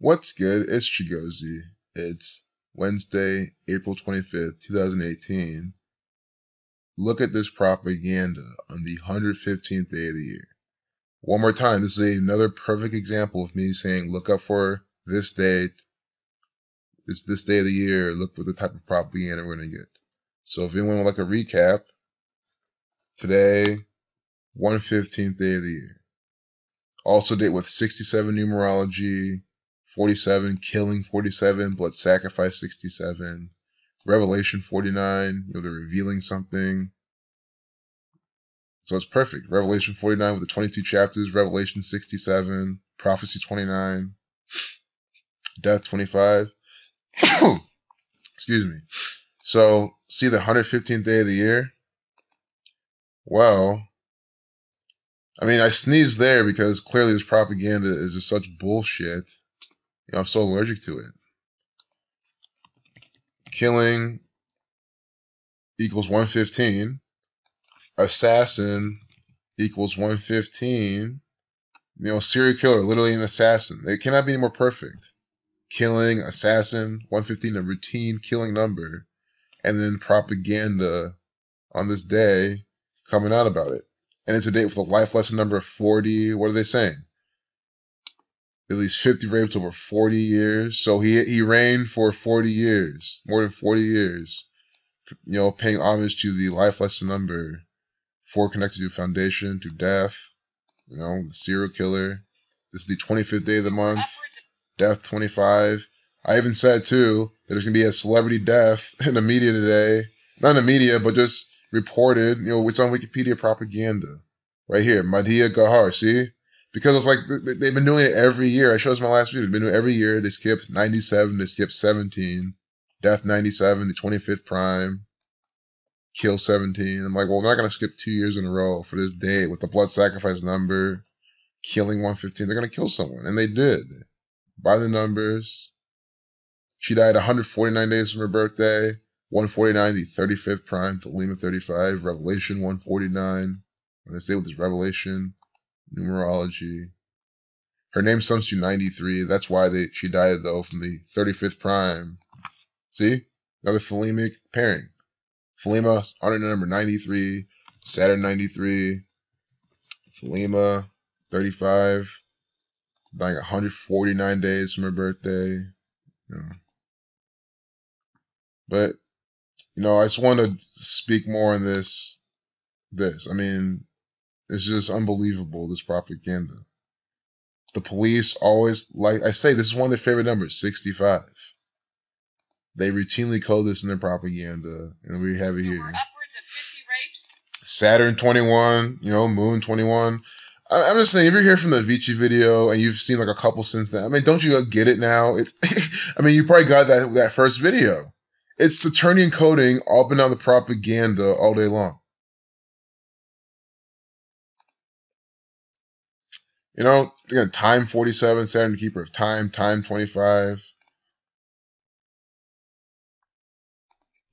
What's good? It's Chigozy. It's Wednesday, April 25th, 2018. Look at this propaganda on the 115th day of the year. One more time, this is another perfect example of me saying, look up for this date. It's this day of the year. Look for the type of propaganda we're going to get. So if anyone would like a recap, today, 115th day of the year. Also date with 67 numerology, 47 killing, 47 blood sacrifice, 67 Revelation 49, they're revealing something. So it's perfect. Revelation 49 with the 22 chapters, Revelation 67, prophecy 29, death 25. Excuse me. So see the 115th day of the year? Well, I mean, I sneezed there because clearly this propaganda is just such bullshit. I'm so allergic to it. Killing equals 115. Assassin equals 115. Serial killer, literally an assassin. They cannot be any more perfect. Killing, assassin, 115, a routine killing number. And then propaganda on this day coming out about it. And it's a date with a life lesson number of 40. What are they saying? At least 50 rapes over 40 years. So he reigned for 40 years, more than 40 years, paying homage to the life lesson number 4 connected to foundation, to death, the serial killer. This is the 25th day of the month, death 25. I even said too that there's going to be a celebrity death in the media today. Not in the media, but just reported, it's on Wikipedia propaganda. Right here, Madhya Gahar, see? Because it's like, they've been doing it every year. I showed this in my last video. They've been doing it every year. They skipped 97, they skipped 17. Death 97, the 25th prime. Kill 17. I'm like, well, we're not going to skip 2 years in a row for this day with the blood sacrifice number. Killing 115. They're going to kill someone. And they did. By the numbers. She died 149 days from her birthday. 149, the 35th prime. Thelema 35. Revelation 149. And they say with this Revelation. Numerology. Her name sums to 93. That's why she died, though, from the 35th prime. See? Another Thelemic pairing. Thelema, honor number 93. Saturn 93. Thelema 35. Dying 149 days from her birthday. But, I just want to speak more on this. I mean, it's just unbelievable, this propaganda. The police always, like I say, this is one of their favorite numbers, 65. They routinely code this in their propaganda, and we have it here. Upwards of 50 rapes. Saturn 21, Moon 21. I'm just saying, if you're here from the Avicii video and you've seen like a couple since then, I mean, don't you get it now? It's, I mean, you probably got that first video. It's Saturnian coding up and down the propaganda all day long. Again, time 47, Saturn keeper of time 25.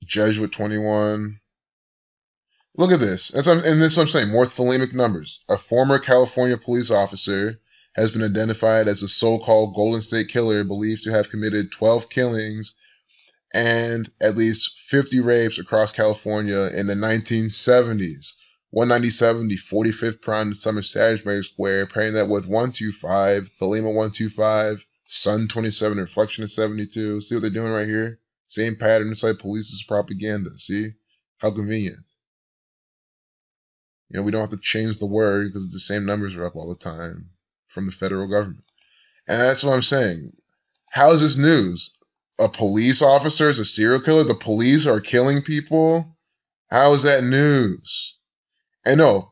Jesuit 21. Look at this. And this is what I'm saying. More Thelemic numbers. A former California police officer has been identified as a so-called Golden State Killer believed to have committed 12 killings and at least 50 rapes across California in the 1970s. 197, the 45th prime to Summer Savage Mayor Square, pairing that with 125, Thelema 125, Sun 27, Reflection of 72. See what they're doing right here? Same pattern inside police's propaganda. See? How convenient. We don't have to change the word because the same numbers are up all the time from the federal government. And that's what I'm saying. How is this news? A police officer is a serial killer? The police are killing people? How is that news? And no,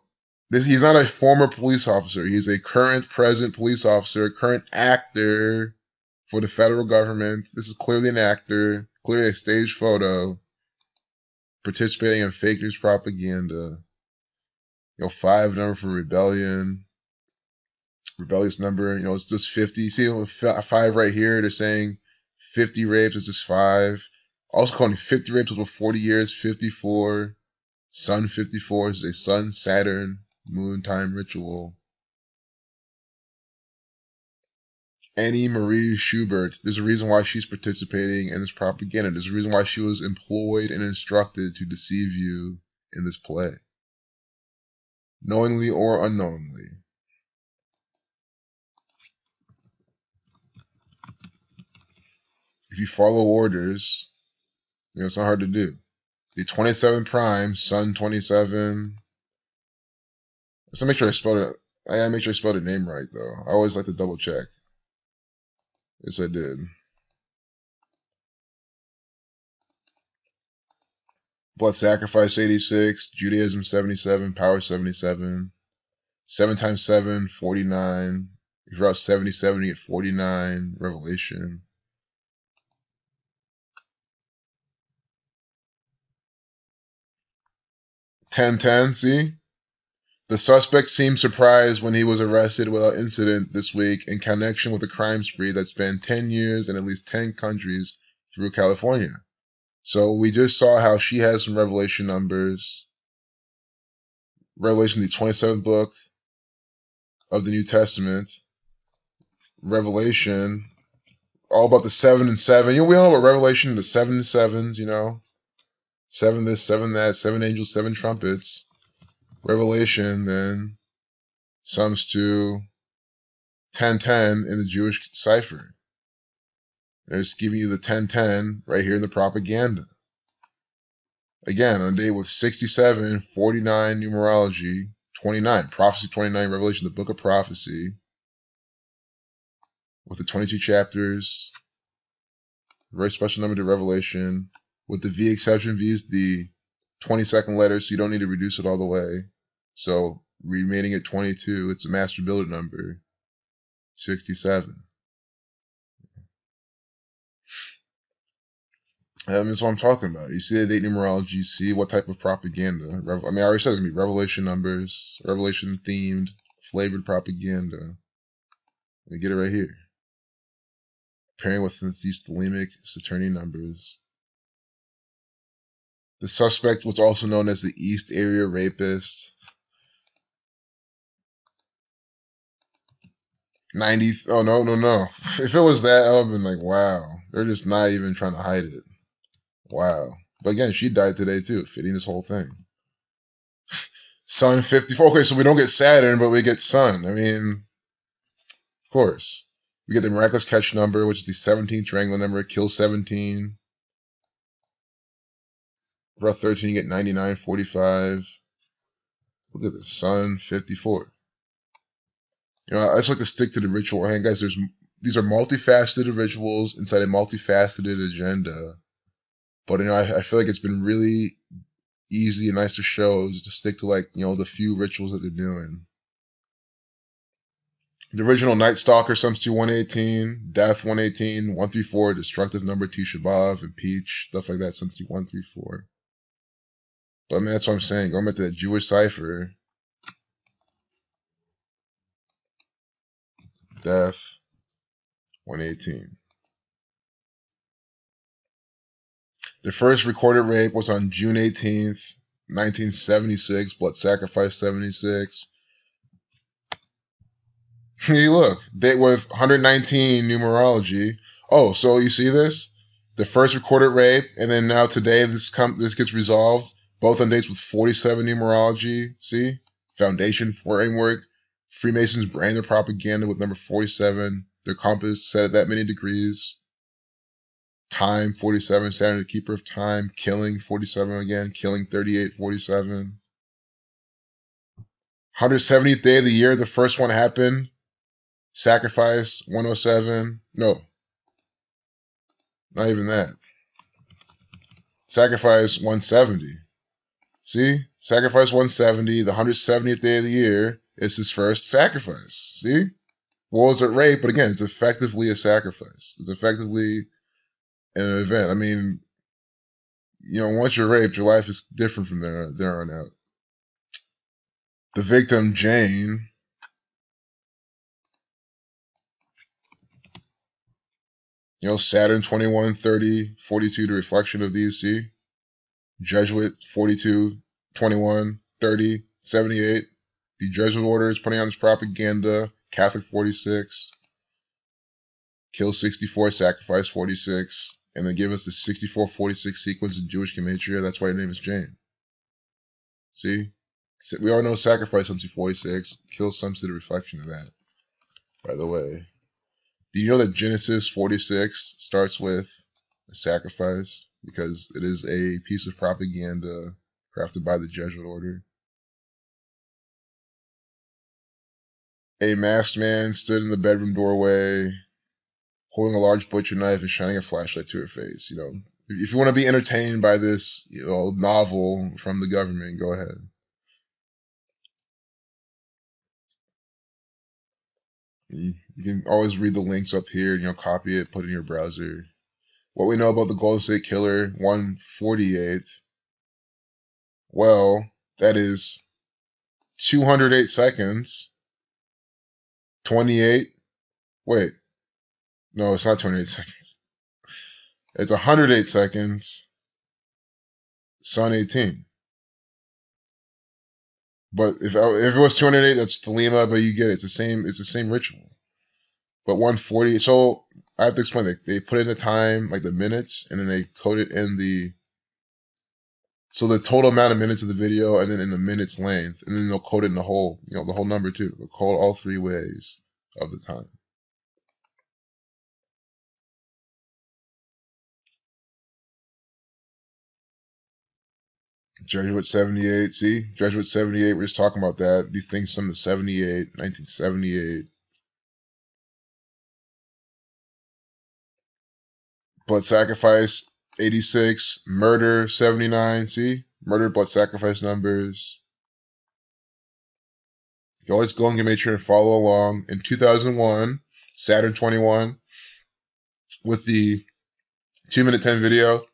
he's not a former police officer. He's a current present police officer, current actor for the federal government. This is clearly an actor, clearly a staged photo, participating in fake news propaganda. 5 number for rebellion. Rebellious number, it's just 50. See, 5 right here, they're saying 50 rapes is just 5. Also calling 50 rapes over 40 years, 54. Sun 54 is a Sun, Saturn, Moon time ritual. Annie Marie Schubert. There's a reason why she's participating in this propaganda. There's a reason why she was employed and instructed to deceive you in this play, knowingly or unknowingly. If you follow orders, it's not hard to do. The 27 prime, Sun 27. Let's make sure I spelled it. I gotta make sure I spelled the name right, though. I always like to double check. Yes, I did. Blood Sacrifice 86, Judaism 77, Power 77, 7 times 7, 49. If you're out 77, you get 49, Revelation. Ten, see? The suspect seemed surprised when he was arrested without incident this week in connection with a crime spree that spanned 10 years in at least 10 countries through California. So we just saw how she has some revelation numbers. Revelation, the 27th book of the New Testament. Revelation, all about the 7 and 7. We all know about Revelation, the 7 and 7s, 7 this, 7 that, 7 angels, 7 trumpets. Revelation then sums to 10:10 in the Jewish cipher. They're just giving you the 10:10 right here in the propaganda. Again, on a day with 67, 49 numerology, 29, prophecy 29, Revelation, the book of prophecy, with the 22 chapters, very special number to Revelation, with the V exception. V is the 22nd letter, so you don't need to reduce it all the way. So remaining at 22, it's a master builder number, 67. That's what I'm talking about. You see the date numerology, you see what type of propaganda. I already said it's going to be revelation numbers, revelation themed, flavored propaganda. We get it right here. Pairing with these thelemic Saturnian numbers. The suspect was also known as the East Area Rapist. 90. Oh, no. If it was that, I would have been like, wow. They're just not even trying to hide it. Wow. But again, she died today too, fitting this whole thing. Sun 54. Okay, so we don't get Saturn, but we get Sun. Of course. We get the miraculous catch number, which is the 17th triangular number, kill 17. Breath 13, you get 99, 45. Look at this, Sun 54. I just like to stick to the ritual hand, guys. These are multifaceted rituals inside a multifaceted agenda. But I feel like it's been really easy and nice to show just to stick to the few rituals that they're doing. The original Night Stalker sums to 118, Death 118, 134, Destructive Number Tisha B'Av and Peach, stuff like that sums to 134. But that's what I'm saying. Going back to that Jewish cipher, Death 118. The first recorded rape was on June 18th, 1976, Blood Sacrifice 76. Hey, look, date with 119 numerology. Oh, so you see this? The first recorded rape, and then now today this gets resolved. Both on dates with 47 numerology. See? Foundation framework. Freemasons brand their propaganda with number 47. Their compass set at that many degrees. Time 47, Saturn the keeper of time. Killing 47 again. Killing 38, 47. 170th day of the year, the first one happened. Sacrifice 107. No. Not even that. Sacrifice 170. See? Sacrifice 170. The 170th day of the year is his first sacrifice. See? Well, it's a rape, but again, it's effectively a sacrifice. It's effectively an event. Once you're raped, your life is different from there on out. The victim, Jane, Saturn 21, 30, 42, the reflection of these, see? Jesuit 42, 21, 30, 78. The Jesuit order is putting on this propaganda. Catholic 46. kill 64, sacrifice 46, and then give us the 64-46 sequence of Jewish gematria. That's why your name is Jane. See? We all know sacrifice comes to 46. Kill some to the reflection of that, by the way. Do you know that Genesis 46 starts with a sacrifice? Because it is a piece of propaganda crafted by the Jesuit order. A masked man stood in the bedroom doorway, holding a large butcher knife and shining a flashlight to her face. You know, if you want to be entertained by this, you know, novel from the government, go ahead. You can always read the links up here, and copy it, put it in your browser. What we know about the Golden State Killer 148. Well, that is 208 seconds. 28. Wait. No, it's not 28 seconds. It's 108 seconds. Sun 18. But if it was 208, that's Thelema, but you get it. It's the same ritual. But 140, so I have to explain that they put in the time, like the minutes, and then they code it in so the total amount of minutes of the video, and then in the minutes length, and then they'll code it in the whole number too. They'll code all three ways of the time. Jesuit 78, see? Jesuit 78, we're just talking about that. These things from the 78, 1978. Blood sacrifice, 86. Murder, 79, see? Murder, blood sacrifice numbers. You can always go and make sure and follow along. In 2001, Saturn 21, with the 2-minute 10 video.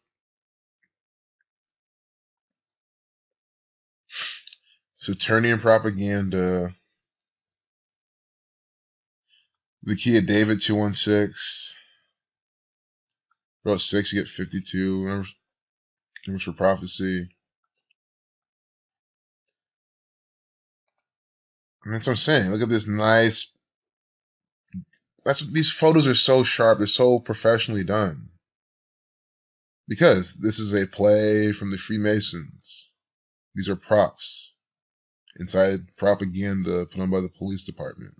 Saturnian propaganda. The Key of David 216. Wrote 6, you get 52. Numbers for prophecy. And that's what I'm saying. Look at this nice. These photos are so sharp. They're so professionally done. Because this is a play from the Freemasons. These are props. Inside propaganda put on by the police department.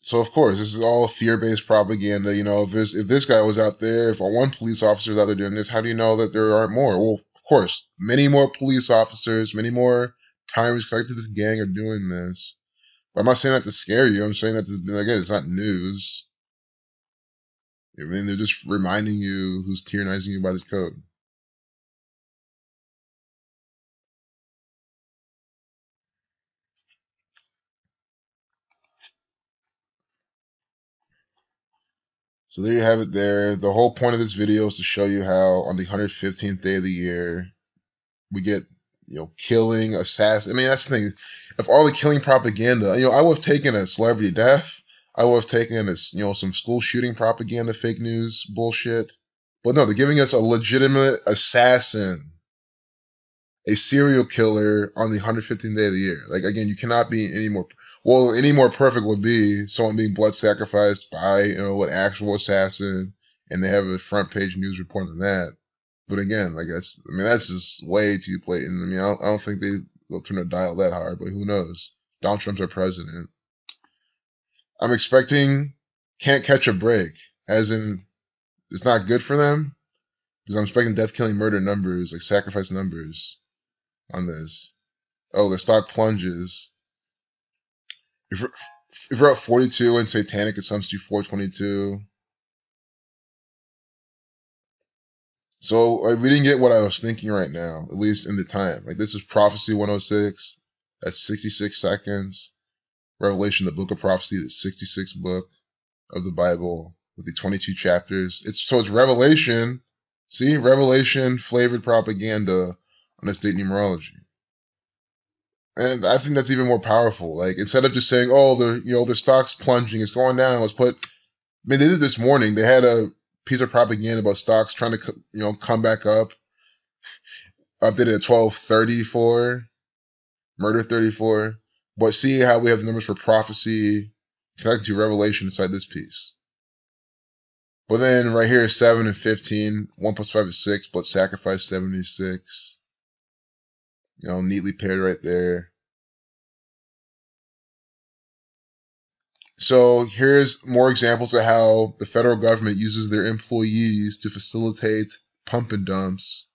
So of course, this is all fear-based propaganda. If this guy was out there, if one police officer is out there doing this, how do you know that there aren't more? Well, of course, many more police officers, many more tyrants connected to this gang are doing this. But I'm not saying that to scare you. I'm saying that again, it's not news. I mean, they're just reminding you who's tyrannizing you by this code. So there you have it there. The whole point of this video is to show you how on the 115th day of the year, we get, killing, assassin. I mean, that's the thing. If all the killing propaganda, I would have taken a celebrity death. I would have taken this, some school shooting propaganda, fake news bullshit. But no, they're giving us a legitimate assassin, a serial killer on the 115th day of the year. Like, again, you cannot be any more perfect would be someone being blood sacrificed by, an actual assassin, and they have a front page news report on that. But again, that's just way too blatant. I mean, I don't think they'll turn the dial that hard, but who knows? Donald Trump's our president. I'm expecting can't catch a break, as in it's not good for them, because I'm expecting death, killing, murder numbers, like sacrifice numbers on this. Oh, the stock plunges. If we're at 42 and satanic, it sums to 422. So we didn't get what I was thinking right now, at least in the time. Like, this is Prophecy 106. That's 66 seconds. Revelation, the book of prophecy, the 66th book of the Bible with the 22 chapters. It's Revelation. See, Revelation flavored propaganda on this date numerology. And I think that's even more powerful. Like, instead of just saying, "Oh, the stock's plunging, it's going down," they did it this morning. They had a piece of propaganda about stocks trying to, come back up. Updated at 1234. Murder 34. But see how we have the numbers for prophecy connected to revelation inside this piece. But then right here is 7 and 15. 1 plus 5 is 6. Blood sacrifice 76. You know, neatly paired right there. So here's more examples of how the federal government uses their employees to facilitate pump and dumps.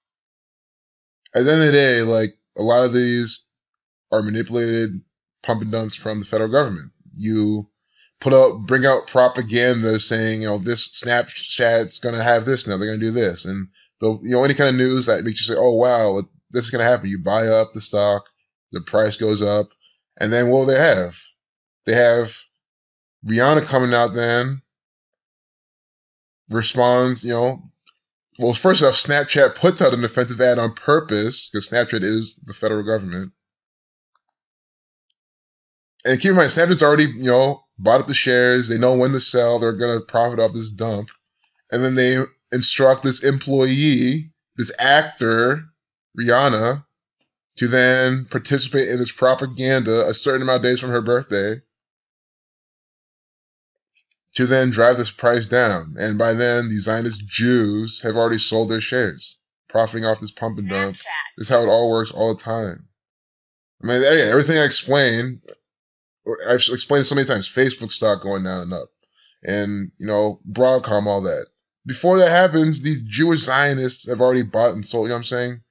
At the end of the day, like, a lot of these are manipulated pump and dumps from the federal government. You bring out propaganda saying, you know, this Snapchat's going to have this now, they're going to do this. And, you know, any kind of news that makes you say, oh, wow, this is going to happen. You buy up the stock, the price goes up, and then what do they have? They have Rihanna coming out then, responds, you know, well, first off, Snapchat puts out an offensive ad on purpose, because Snapchat is the federal government. And keep in mind, Snapchat's already, you know, bought up the shares. They know when to sell. They're going to profit off this dump. And then they instruct this employee, this actor, Rihanna, to then participate in this propaganda a certain amount of days from her birthday, to then drive this price down. And by then, the Zionist Jews have already sold their shares, profiting off this pump and dump. This is how it all works all the time. I mean, everything I explained, I've explained so many times. Facebook stock going down and up. And, you know, Broadcom, all that. Before that happens, these Jewish Zionists have already bought and sold, you know what I'm saying?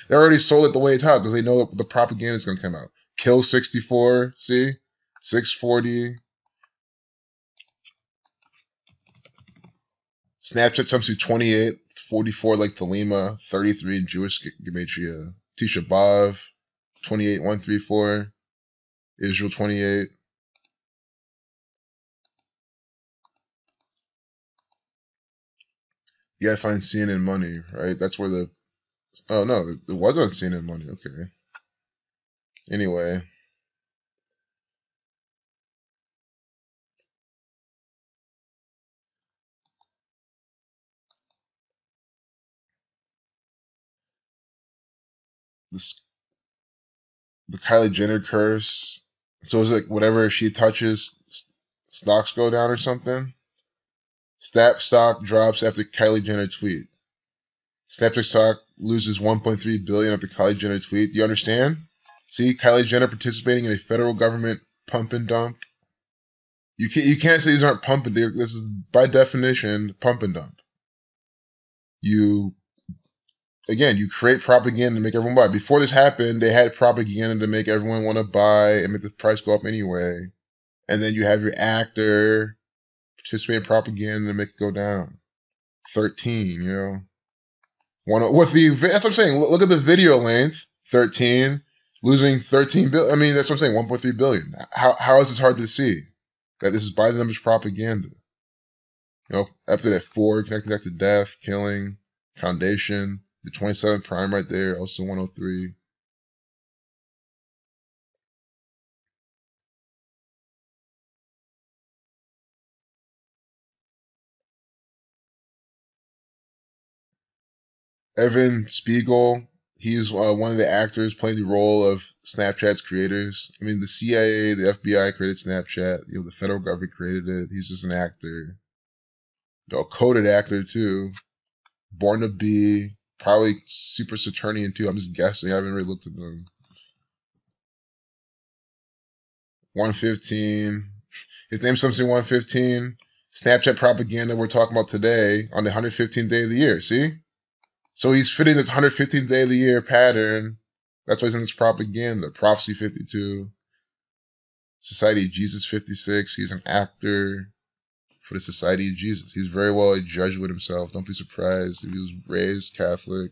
They're already sold it the way it's out, because they know that the propaganda is going to come out. Kill 64, see? 640. Snapchat jumps to 28, 44 like Thelema, 33 Jewish Gematria. Tisha B'Av, 28, 134. Israel 28. You gotta find CNN money, right? That's where the... Oh, no, it wasn't CNN money. Okay. Anyway. The Kylie Jenner curse. So is it whatever she touches, stocks go down or something? Snap stock drops after Kylie Jenner tweet. Snapchat stock loses 1.3 billion after Kylie Jenner tweet. Do you understand? See, Kylie Jenner participating in a federal government pump and dump. You can't say these aren't pump and dump. This is by definition pump and dump. You create propaganda to make everyone buy. Before this happened, they had propaganda to make everyone want to buy and make the price go up anyway. And then you have your actor participate in propaganda to make it go down. 13, you know. That's what I'm saying. Look at the video length. 13, losing 13 billion. I mean, that's what I'm saying. 1.3 billion. How is this hard to see? That this is by the numbers propaganda. You know, after that 4, connected that to death, killing, foundation, the 27 prime right there, also 103. Evan Spiegel, he's one of the actors playing the role of Snapchat's creators. I mean, the CIA, the FBI created Snapchat. You know, the federal government created it. He's just an actor. You know, a coded actor, too. Born to be. Probably super Saturnian, too. I'm just guessing. I haven't really looked at them. 115. His name's something 115. Snapchat propaganda we're talking about today on the 115th day of the year. See? So he's fitting this 115th day of the year pattern. That's why he's in this propaganda. Prophecy 52. Society of Jesus 56. He's an actor for the Society of Jesus. He's very well a Jesuit himself. Don't be surprised if he was raised Catholic.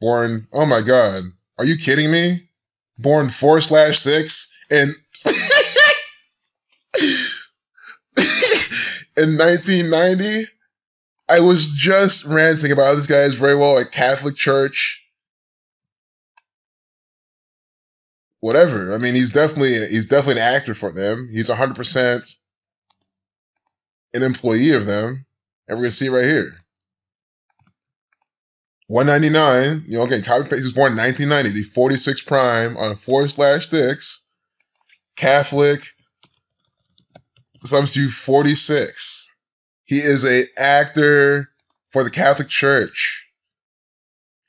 Born, oh my God. Are you kidding me? Born 4/6 and in 1990. I was just ranting about how this guy is very well a Catholic church. Whatever. I mean, he's definitely an actor for them. He's 100% an employee of them. And we're going to see right here. 199, you know, again, copy paste. He was born in 1990, the 46 prime on a 4/6. Catholic, sums to 46. He is a actor for the Catholic Church.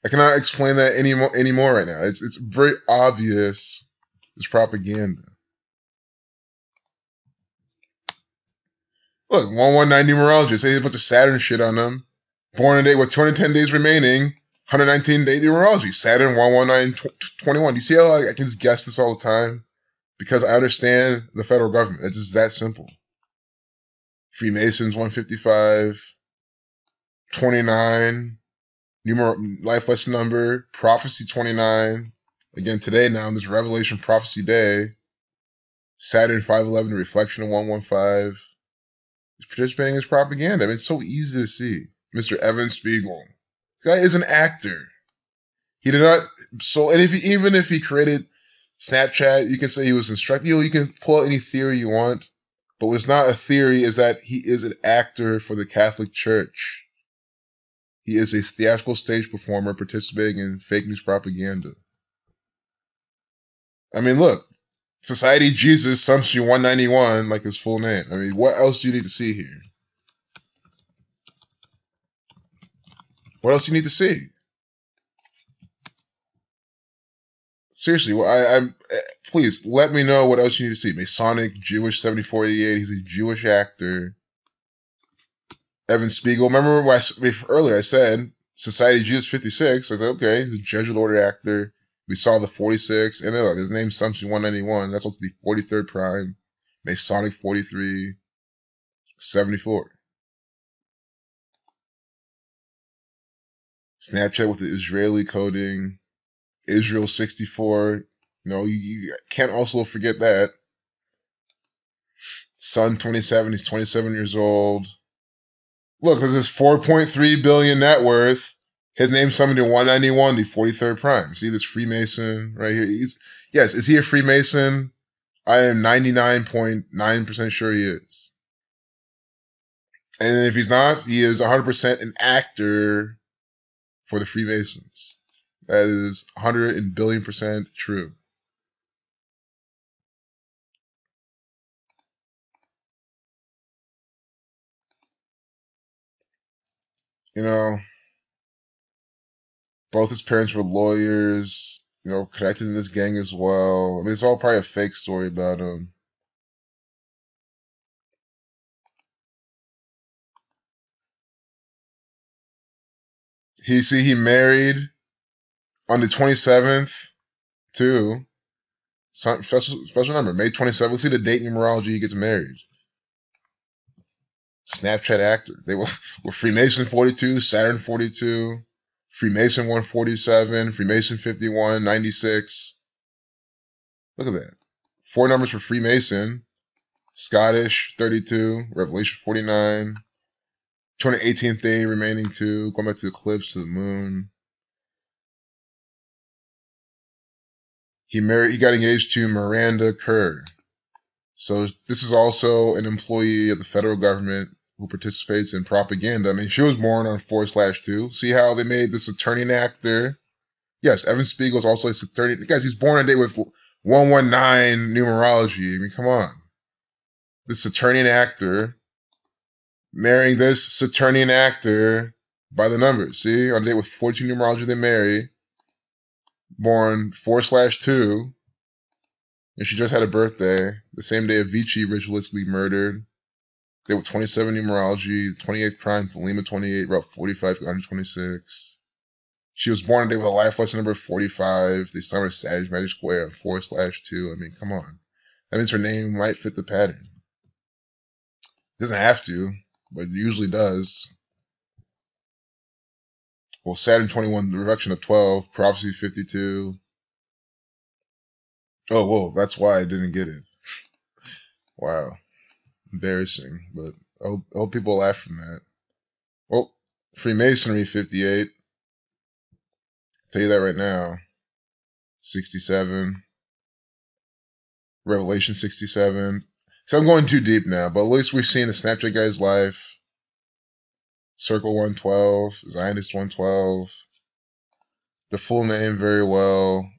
I cannot explain that anymore right now. It's very obvious. It's propaganda. Look, 119 numerology. Say a bunch of Saturn shit on them. Born in a day with 210 days remaining. 119 day numerology. Saturn 11921. You see how I can just guess this all the time? Because I understand the federal government. It's just that simple. Freemasons 155. 29. Life lesson number. Prophecy 29. Again, today now, this Revelation Prophecy Day. Saturn 511, the reflection of 115. He's participating in his propaganda. I mean, it's so easy to see. Mr. Evan Spiegel. This guy is an actor. He did not. So, and even if he created Snapchat, you can say he was instructed. You can pull out any theory you want. But what's not a theory is that he is an actor for the Catholic Church. He is a theatrical stage performer participating in fake news propaganda. I mean, look. Society Jesus, Sumption 191, like his full name. I mean, what else do you need to see here? What else do you need to see? Seriously, well, please let me know what else you need to see. Masonic, Jewish, 7488. He's a Jewish actor. Evan Spiegel. Remember earlier I said Society Jesus 56. I said, okay, he's a Jesuit order actor. We saw the 46, and look, his name's Sumption 191. That's what's the 43rd prime. Masonic 43, 74. Snapchat with the Israeli coding. Israel 64. You know, you can't also forget that. Sun 27, he's 27 years old. Look, this is 4.3 billion net worth. His name's something to 191, the 43rd prime. See this Freemason right here? Yes, is he a Freemason? I am 99.9% sure he is. And if he's not, he is 100% an actor for the Freemasons. That is 100 billion% true. You know, both his parents were lawyers, you know, connected to this gang as well. I mean, it's all probably a fake story about him. He married on the 27th too. Special number, May 27th. Let's see the date numerology he gets married. Snapchat actor. They were Freemason 42, Saturn 42, Freemason 147, Freemason 51, 96. Look at that. 4 numbers for Freemason. Scottish 32, Revelation 49, 218th day remaining 2, going back to the eclipse, to the moon. He got engaged to Miranda Kerr. So this is also an employee of the federal government who participates in propaganda. I mean, she was born on 4/2. See how they made this attorney and actor? Yes, Evan Spiegel is also a attorney. Guys, he's born on a day with 119 numerology. I mean, come on. This Saturnian actor marrying this Saturnian actor by the numbers. See, on a date with 14 numerology, they marry. Born 4/2, and she just had a birthday. The same day Avicii ritualistically murdered. They were 27 numerology, 28th prime, Lima 28, Route 45, 126. She was born a day with a life lesson number 45. They saw her Saturday Magic Square on 4/2. I mean, come on. That means her name might fit the pattern. It doesn't have to, but it usually does. Well, Saturn 21, the reduction of 12, Prophecy 52. Oh, whoa, that's why I didn't get it. Wow. Embarrassing, but I hope people laugh from that. Well, Freemasonry 58. Tell you that right now. 67. Revelation 67. So I'm going too deep now, but at least we've seen the Snapchat guy's life. Circle 112, Zionist 112. The full name very well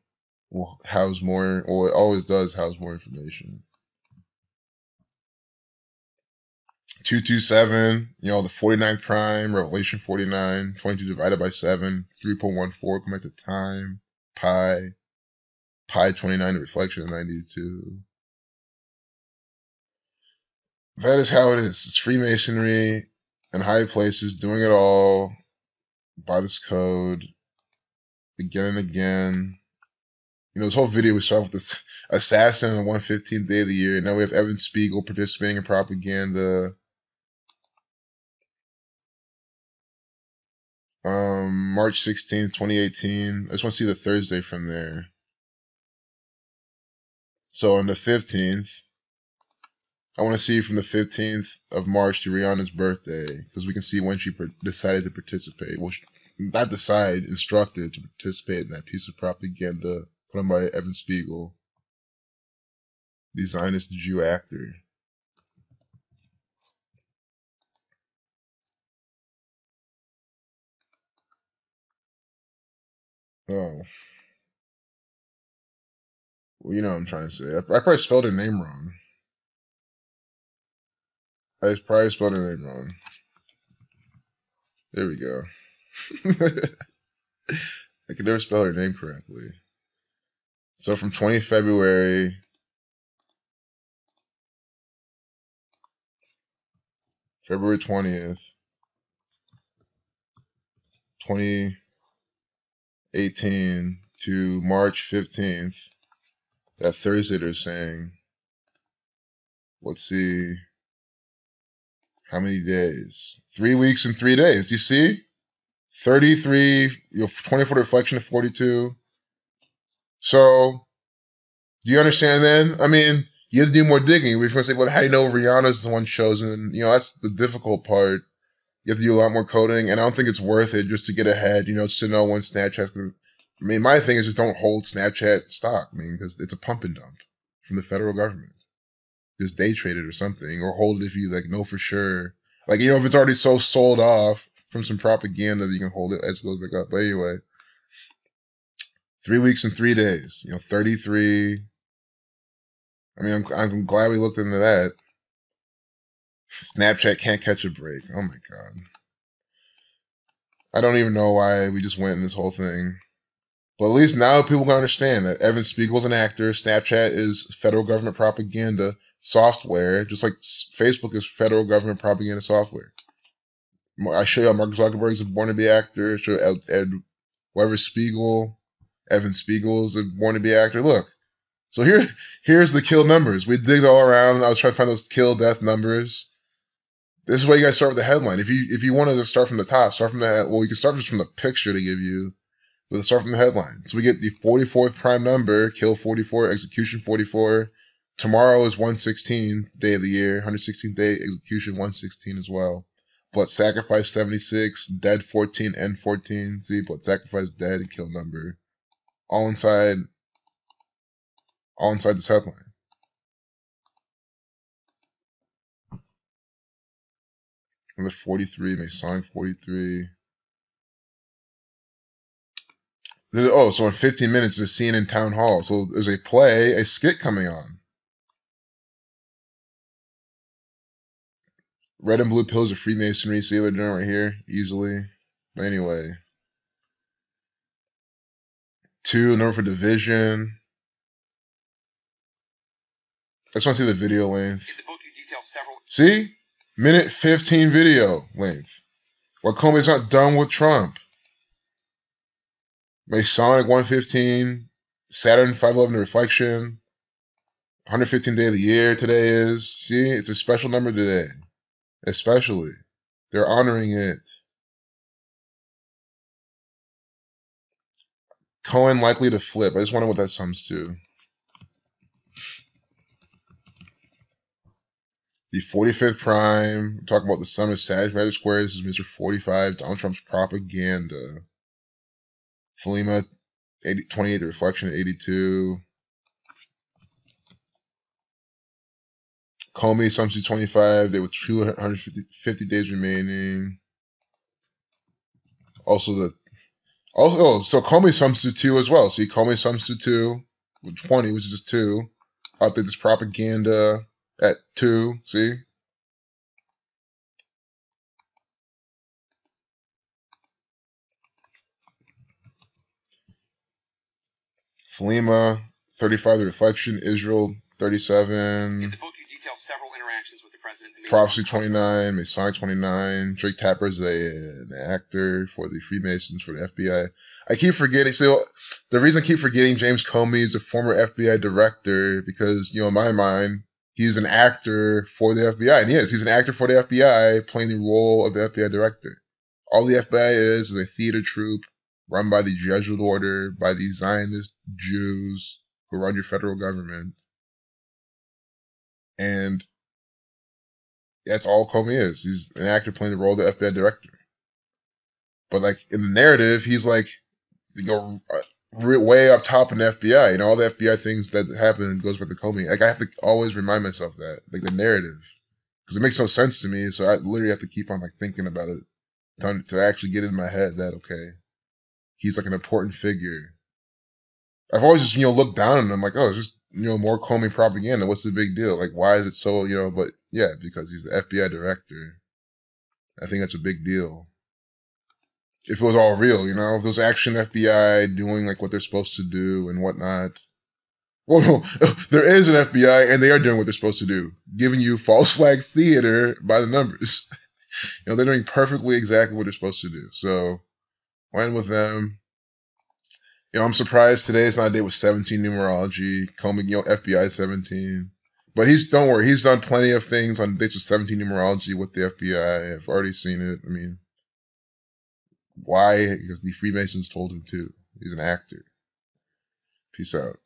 will house more, or it always does house more information. 227, you know, the 49th prime, Revelation 49, 22 divided by 7, 3.14, come back to time, pi 29, the reflection of 92. That is how it is. It's Freemasonry in high places, doing it all by this code again and again. You know, this whole video we start with this assassin on the 115th day of the year. Now we have Evan Spiegel participating in propaganda. March 16th, 2018. I just want to see the Thursday from there. So on the 15th, I want to see from the 15th of March to Rihanna's birthday, because we can see when she decided to participate. Well, not decide, instructed to participate in that piece of propaganda put on by Evan Spiegel, the Zionist Jew actor. Oh. Well, you know what I'm trying to say. I probably spelled her name wrong. I probably spelled her name wrong. There we go. I can never spell her name correctly. So from 20 February, February 20th, 2018 to March 15th, that Thursday they're saying, let's see, how many days? 3 weeks and 3 days. Do you see? 33, 24 reflection of 42. So, do you understand then? I mean, you have to do more digging. We're going to say, well, how do you know Rihanna's the one chosen? You know, that's the difficult part. You have to do a lot more coding, and I don't think it's worth it just to get ahead, you know, just to know when Snapchat's going to... I mean, my thing is just don't hold Snapchat stock. I mean, because it's a pump and dump from the federal government. Just day trade it or something, or hold it if you, like, know for sure. Like, you know, if it's already so sold off from some propaganda that you can hold it as it goes back up. But anyway, 3 weeks and 3 days, you know, 33. I mean, I'm glad we looked into that. Snapchat can't catch a break. Oh my God. I don't even know why we just went in this whole thing. But at least now people can understand that Evan Spiegel's an actor. Snapchat is federal government propaganda software, just like Facebook is federal government propaganda software. I show you how Mark Zuckerberg's a born-to-be actor. I show you Evan Spiegel's a born-to-be actor. Look. So here's the kill numbers. We digged all around. I was trying to find those kill death numbers. This is why you guys start with the headline. If you wanted to start from the top, start from the well, you can start just from the picture they give you, but let's start from the headline. So we get the 44th prime number, kill 44, execution 44. Tomorrow is 116, day of the year, 116th day, execution 116 as well. Blood sacrifice 76, dead 14, end 14. See, blood sacrifice, dead, and kill number. All inside this headline. Another 43, Masonic 43. Oh, so in 15 minutes, there's a scene in Town Hall. So there's a skit coming on. Red and blue pills of Freemasonry. See what they're doing right here? Easily. But anyway. 2, number for division. I just want to see the video length. See? Minute 15 video length. Well, Comey's not done with Trump. Masonic 115. Saturn 511 reflection. 115th day of the year today is. See? It's a special number today. Especially. They're honoring it. Cohen likely to flip. I just wonder what that sums to. The 45th prime. Talk about the sum of Sagittarius Magic Squares. This is Mr. 45. Donald Trump's propaganda. Philema 28. The reflection 82. Comey sums to 25. There were 250 days remaining. Also Also, so Comey sums to 2 as well. See, Comey sums to 2, with 20, which is just 2. Update this propaganda at 2, see? Philema, 35, the reflection. Israel, 37. In the book, you detail several interactions with the president. Prophecy, 29. Masonic, 29. Drake Tapper is an actor for the Freemasons, for the FBI. I keep forgetting. So the reason I keep forgetting James Comey is a former FBI director because, in my mind, he's an actor for the FBI. And he is. He's an actor for the FBI playing the role of the FBI director. All the FBI is a theater troupe run by the Jesuit order, by the Zionist Jews who run your federal government. And that's all Comey is. He's an actor playing the role of the FBI director. But in the narrative, he's way up top in the FBI. All the FBI things that happen goes back to Comey. I have to always remind myself that, the narrative, because it makes no sense to me. So I literally have to keep on thinking about it to actually get in my head that he's an important figure. I've always just looked down on him it's just more Comey propaganda. What's the big deal? Why is it so But yeah, because he's the FBI director. I think that's a big deal. If it was all real, if it was action FBI doing what they're supposed to do and whatnot. Well, no, there is an FBI and they are doing what they're supposed to do, giving you false flag theater by the numbers. They're doing perfectly exactly what they're supposed to do. So, went with them. I'm surprised today's not a day with 17 numerology. Comey, FBI 17. But don't worry, he's done plenty of things on dates with 17 numerology with the FBI. I've already seen it. I mean, why? Because the Freemasons told him to. He's an actor. Peace out.